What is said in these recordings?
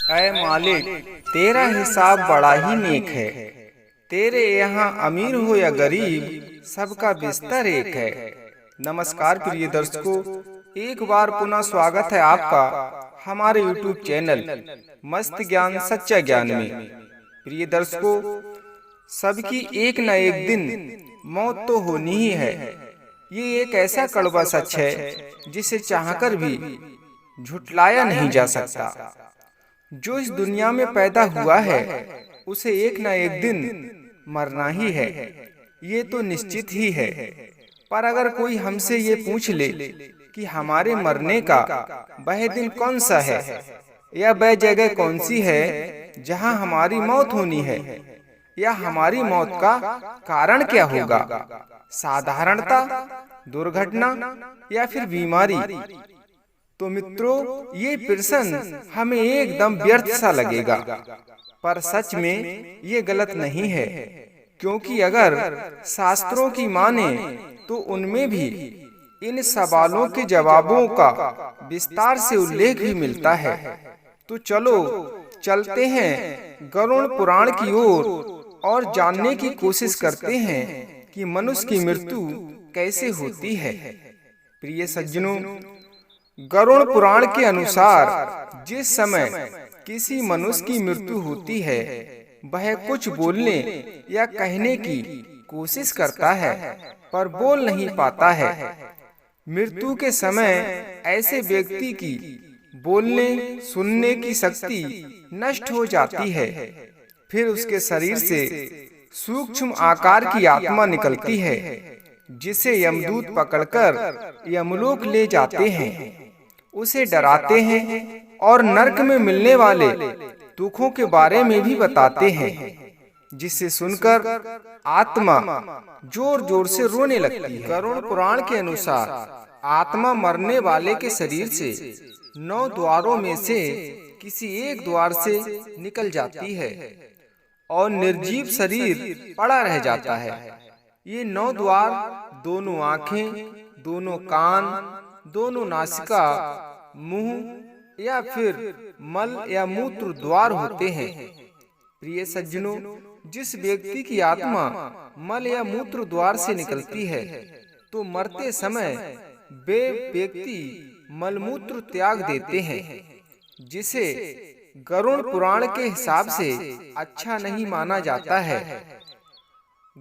ऐ मालिक, तेरा हिसाब बड़ा ही नेक है। तेरे यहाँ अमीर हो या गरीब, सबका बिस्तर एक है। नमस्कार प्रिय दर्शकों, एक बार पुनः स्वागत है आपका हमारे YouTube चैनल मस्त ज्ञान सच्चा ज्ञान में। प्रिय दर्शकों, सबकी एक न एक दिन मौत तो होनी ही है। ये एक ऐसा कड़वा सच है जिसे चाहकर भी झुटलाया नहीं जा सकता। जो इस दुनिया में पैदा हुआ है उसे एक न एक दिन मरना ही है, ये तो निश्चित ही है। पर अगर कोई हमसे ये पूछ ले कि हमारे मरने का वह दिन कौन सा है या वह जगह कौन सी है जहां हमारी मौत होनी है, या हमारी मौत का कारण क्या होगा, साधारणता, दुर्घटना या फिर बीमारी, तो मित्रों ये प्रश्न हमें एकदम व्यर्थ सा लगेगा। पर सच में ये गलत नहीं है, क्योंकि अगर शास्त्रों की माने तो उनमें भी इन सवालों के जवाबों का विस्तार से उल्लेख भी मिलता है। तो चलो चलते हैं गरुड़ पुराण की ओर और जानने की कोशिश करते हैं कि मनुष्य की मृत्यु कैसे होती है। प्रिय सज्जनों, गरुड़ पुराण के अनुसार जिस समय किसी मनुष्य की मृत्यु होती है वह कुछ बोलने या कहने की कोशिश करता है पर बोल नहीं पाता है। मृत्यु के समय ऐसे व्यक्ति की बोलने सुनने की शक्ति नष्ट हो जाती है। फिर उसके शरीर से सूक्ष्म आकार की आत्मा निकलती है जिसे यमदूत पकड़कर यमलोक ले जाते हैं, उसे डराते हैं और नरक में मिलने वाले दुखों के बारे में भी बताते हैं, जिसे सुनकर आत्मा जोर जोर से रोने लगती है। गरुड़ पुराण के अनुसार आत्मा मरने वाले के शरीर से 9 द्वारों में से किसी एक द्वार से निकल जाती है और निर्जीव शरीर पड़ा रह जाता है। ये 9 द्वार दोनों आंखें, दोनों कान, दोनों नासिका, मुंह या फिर मल या मूत्र द्वार होते हैं। प्रिय सज्जनों, जिस व्यक्ति की आत्मा मल या मूत्र द्वार से निकलती है तो मरते समय वे व्यक्ति मलमूत्र त्याग देते हैं, जिसे गरुड़ पुराण के हिसाब से अच्छा नहीं माना जाता है।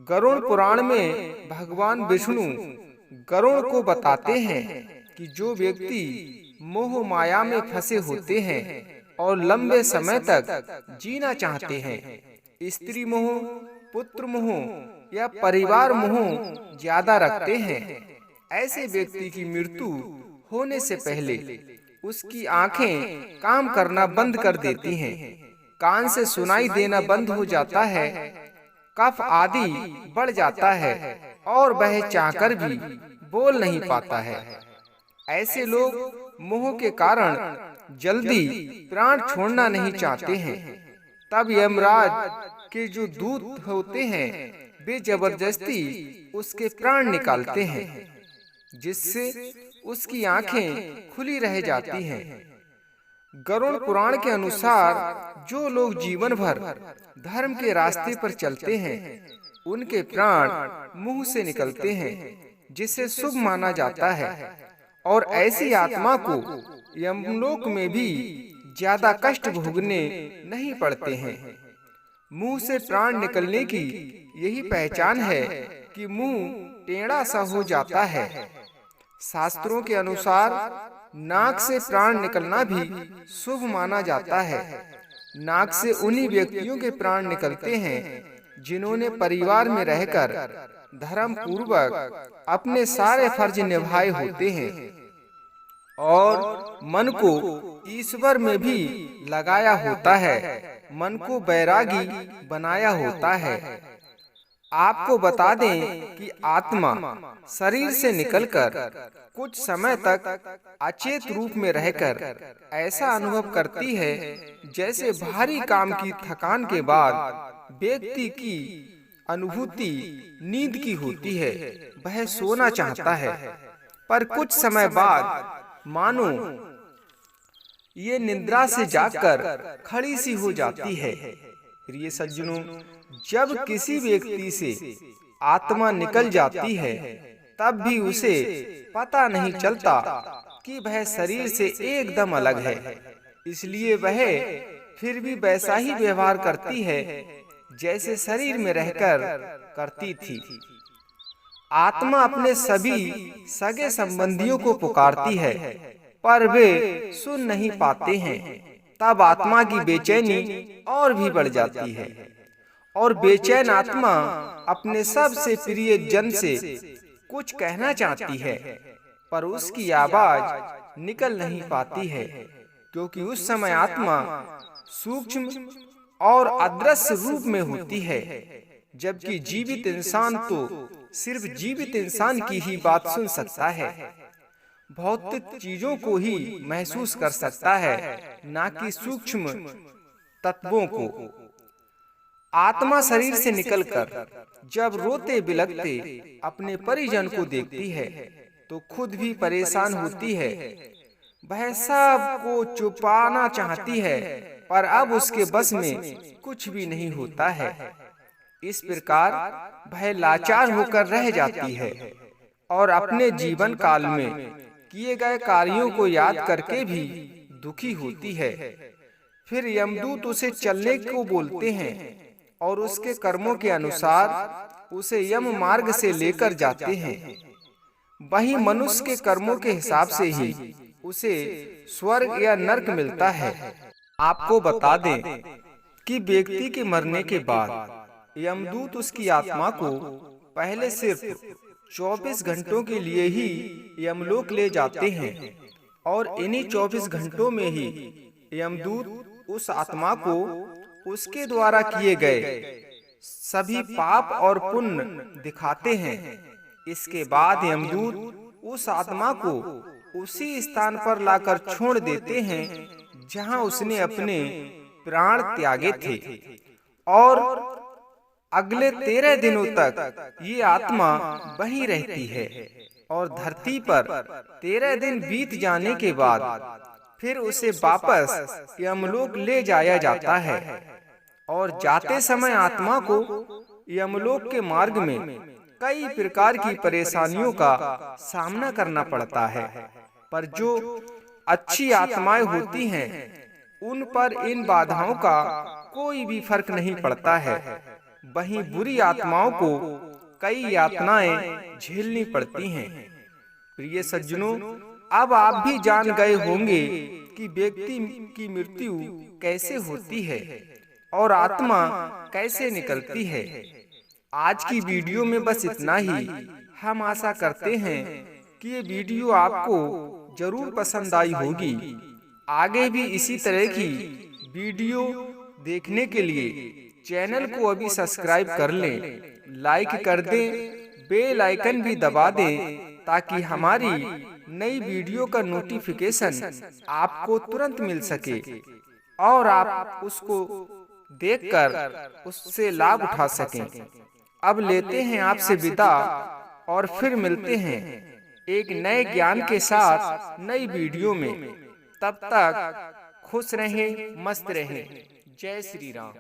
गरुड़ पुराण में भगवान विष्णु गरुड़ को बताते हैं कि जो व्यक्ति मोह माया में फंसे होते हैं और लंबे समय तक जीना चाहते हैं, स्त्री मोह, पुत्र मोह या परिवार मोह ज्यादा रखते हैं, ऐसे व्यक्ति की मृत्यु होने से पहले उसकी आंखें काम करना बंद कर देती हैं, कान से सुनाई देना बंद हो जाता है, कफ आदि बढ़ जाता है और वह चाहकर भी बोल नहीं पाता है। ऐसे लोग मोह के कारण जल्दी प्राण छोड़ना नहीं चाहते हैं। तब यमराज के जो दूत होते हैं वे जबरदस्ती उसके प्राण निकालते हैं, जिससे उसकी आंखें खुली रह जाती हैं। गरुड़ पुराण के अनुसार जो लोग जीवन भर धर्म के रास्ते पर चलते हैं उनके प्राण मुंह से निकलते हैं, जिसे शुभ माना जाता है, और ऐसी आत्मा को यमलोक में भी ज्यादा कष्ट भोगने नहीं पड़ते हैं। मुंह से प्राण निकलने की यही पहचान है कि मुंह टेढ़ा सा हो जाता है। शास्त्रों के अनुसार नाक से प्राण निकलना भी शुभ माना जाता है। नाक से उन्हीं व्यक्तियों के प्राण निकलते हैं जिन्होंने परिवार में रहकर धर्म पूर्वक अपने सारे फर्ज निभाए होते हैं और मन को ईश्वर में भी लगाया होता है, मन को बैरागी बनाया होता है। आपको बता दें कि आत्मा शरीर से निकलकर कुछ समय तक अचेत रूप में रहकर ऐसा अनुभव करती है जैसे भारी काम की थकान के बाद व्यक्ति की अनुभूति नींद की होती है। वह सोना चाहता है, पर कुछ समय बाद मानो ये निद्रा से जागकर खड़ी सी हो जाती है। प्रिय सज्जनों, जब किसी व्यक्ति से आत्मा निकल जाती है तब भी उसे पता नहीं चलता कि वह शरीर से एकदम अलग है। इसलिए वह फिर भी वैसा ही व्यवहार करती है जैसे शरीर में रहकर करती थी। आत्मा अपने सभी सगे संबंधियों को पुकारती है पर वे सुन नहीं पाते हैं। तब आत्मा की बेचैनी और भी बढ़ जाती है और बेचैन आत्मा अपने सबसे प्रिय जन से कुछ कहना चाहती है पर उसकी आवाज निकल नहीं पाती है, क्योंकि उस समय आत्मा सूक्ष्म और अदृश्य रूप में होती है, जबकि जीवित इंसान तो सिर्फ जीवित इंसान की ही बात सुन सकता है, भौतिक चीजों को ही महसूस कर सकता है, ना कि सूक्ष्म तत्वों को। आत्मा शरीर से निकलकर जब रोते बिलखते अपने परिजन को देखती है तो खुद भी परेशान होती है। वह सब को छुपाना चाहती है पर अब उसके बस में कुछ भी नहीं होता है। इस प्रकार वह लाचार होकर रह जाती है और अपने जीवन काल में किए गए कार्यों को याद करके भी दुखी होती है। फिर यमदूत उसे चलने को बोलते हैं और उसके कर्मों के अनुसार उसे यम मार्ग से लेकर जाते हैं। वहीं मनुष्य के कर्मों के हिसाब से ही उसे स्वर्ग या नरक मिलता है। आपको बता दें कि व्यक्ति के मरने के बाद यमदूत उसकी आत्मा को पहले सिर्फ 24 घंटों के लिए ही यमलोक ले जाते हैं और इन्हीं 24 घंटों में ही यमदूत उस आत्मा को उसके द्वारा किए गए सभी पाप और पुण्य दिखाते हैं। इसके बाद यमदूत उस आत्मा को उसी स्थान पर लाकर छोड़ देते हैं जहां उसने अपने प्राण त्यागे थे और अगले 13 दिनों तक ये आत्मा वहीं रहती है और धरती पर 13 दिन बीत जाने के बाद फिर उसे वापस यमलोक ले जाया जाता है और जाते समय आत्मा को यमलोक के मार्ग में कई प्रकार की परेशानियों का सामना करना पड़ता है। पर जो अच्छी आत्माएं होती हैं उन पर इन बाधाओं का कोई भी फर्क नहीं पड़ता है। वहीं बुरी आत्माओं को कई यातनाएं झेलनी पड़ती हैं। प्रिय सज्जनों, अब आप भी जान गए होंगे कि व्यक्ति की मृत्यु कैसे होती है और आत्मा कैसे निकलती है। आज की वीडियो में बस इतना ही। हम आशा करते हैं कि ये वीडियो आपको जरूर पसंद आई होगी। आगे भी इसी तरह की वीडियो देखने के लिए चैनल को अभी सब्सक्राइब कर लें, लाइक कर दें, बेल आइकन भी दबा दें ताकि हमारी नई वीडियो का नोटिफिकेशन आपको तुरंत मिल सके और आप उसको देखकर उससे लाभ उठा सकें। अब लेते हैं आपसे विदा और फिर मिलते हैं एक नए ज्ञान के साथ नई वीडियो में। तब तक खुश रहें, मस्त रहें। जय श्री राम।